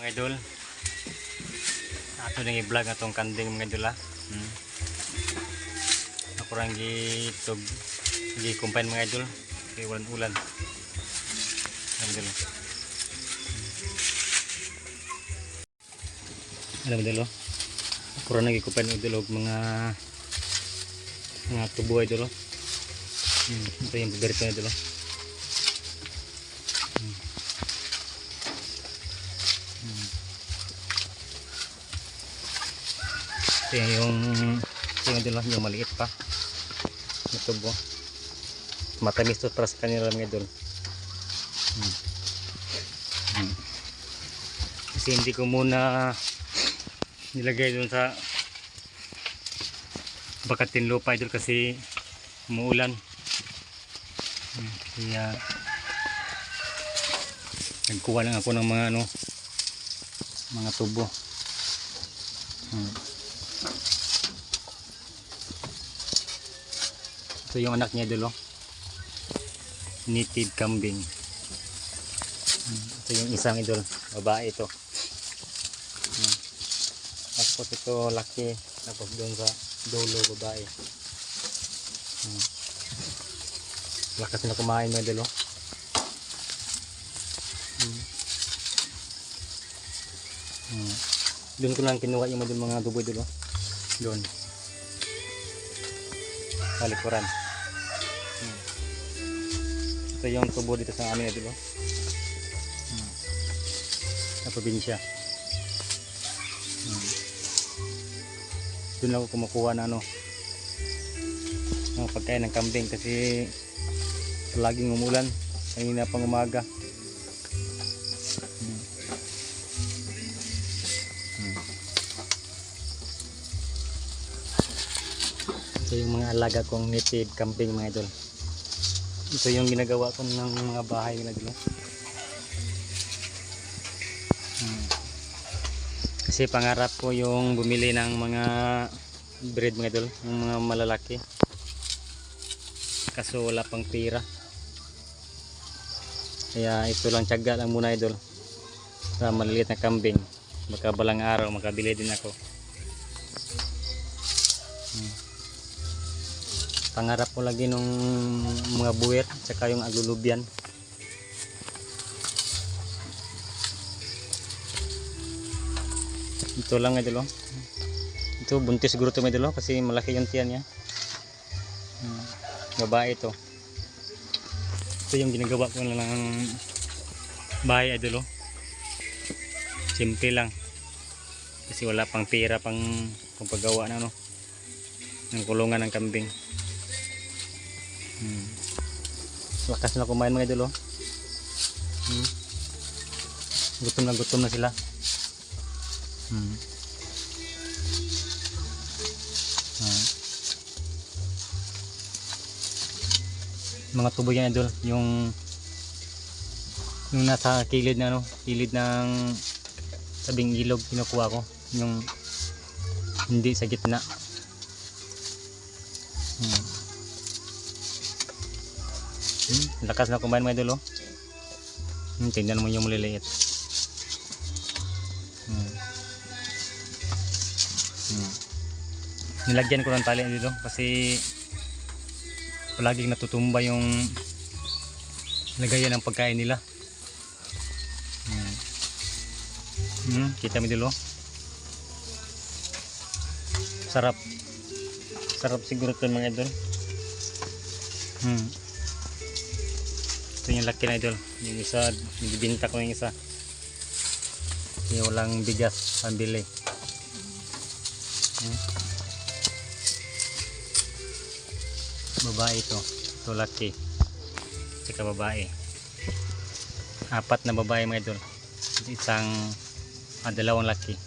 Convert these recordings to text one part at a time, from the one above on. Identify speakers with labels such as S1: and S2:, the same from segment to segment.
S1: Mga idol, ato nang i-vlog atong kanding mga idol ha. Ako rang gi-combine mga idol kay ulan-ulan. Mga idol. Alam mo idol, ako rang gi-combine idol og mga tubo idol. Ito yung paborito idol. Ito yung idol, yung maliit pa na tubo. Matamis to para sa kanila mga idol. Kasi hindi ko muna nilagay doon sa bakatin lupa idol kasi umuulan. Kaya nagkuha lang ako ng mga tubo. Ito yung anak niya idol, native kambing. Ito yung isang idol, babae ito. Tapos ito laki, tapos doon sa dulo babae. Lakas na kumain mga idol. Doon ko lang kinuha yung mga tubo idol. Doon sa likuran. Ito yung tubo dito sa amin idol. Sa probinsya. Doon ako kumukuha na ng pagkain ng kambing kasi laging umulan kanina pang umaga. Ito yung mga alaga kong native kambing mga idol. Ito yung ginagawa ko ng mga bahay nila idol. Kasi pangarap ko yung bumili ng mga breed mga idol, ng mga malalaki. Kaso wala pang pira. Kaya ito lang, tiyaga lang muna idol sa maliliit na kambing. Baka balang araw makabili din ako. Pangarap ko lagi nung mga buwer tsaka yung aglulubian. Ito lang idol. Ito buntis siguro ito idol kasi malaki yung tiyan niya. Babae ito. Ito yung ginagawa ko lang ng bahay idol. Simple lang. Kasi wala pang pera pang paggawa na ng kulungan ng kambing. Lakas na kumain mga idol. Gutom na sila. Mga tubo yan idol, yung nasa kilid na kilid ng sabing ilog kinukuha ko, yung hindi sa gitna. Lakas na kumain mga idol. Tingnan mo yung maliliit. Nilagyan ko ng tali dito kasi palaging natutumba yung lagayan ng pagkain nila. Kita mo dito. Sarap siguro ito mga idol. Ito yung laki na idol. Yung isa bibinta ko, yung isa yung walang bigas pambili. Babae ito laki tsaka babae. 4 na babae mga idol, isang dalawang laki.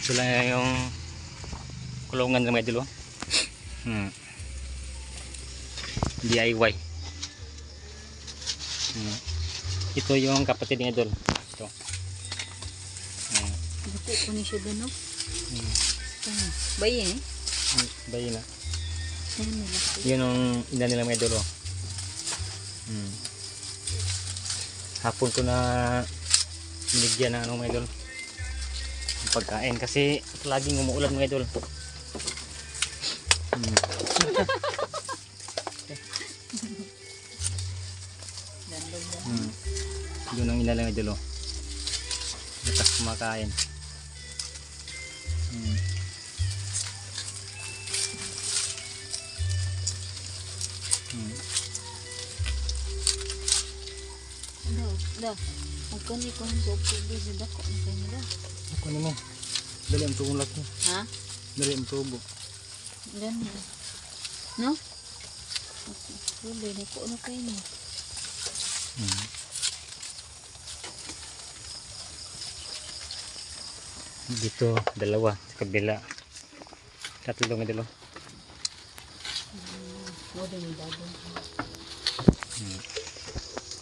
S1: Ito lang yung kulungan ng mga idol. DIY. Ito yung kapatid ng idol. Ito.
S2: Dako ko ni siya doon, no?
S1: Hmm.
S2: Bayi eh.
S1: Bayi na.
S2: Ayan nila.
S1: Yun ang ina nila mga idol. Oh. Hmm. Hapon ko na binigyan ng ano mga idol. Ng pagkain kasi laging umuulan mga idol. Hmm.
S2: Dandog na.
S1: Hmm. Yun ang ina nila mga idol. Oh. Natas kumakain. Hmm. Hmm.
S2: Da. Magkani ko ng sopo sa dako na kayo nila.
S1: Ako naman. Dali ang tulak mo.
S2: Ha?
S1: Dali ang tubo.
S2: Gani. No? Tuloy na ko na kayo niya.
S1: Hmm. Dito, dalawa. Sa kabila. Tatlo nga dalawa.
S2: Wala yung dagon.
S1: Hmm.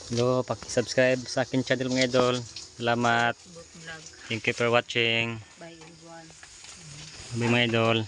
S1: Hello, paki-subscribe sa akin channel mga idol. Salamat.
S2: Vlog.
S1: Thank you for watching.
S2: Bye everyone.
S1: Bye mga idol.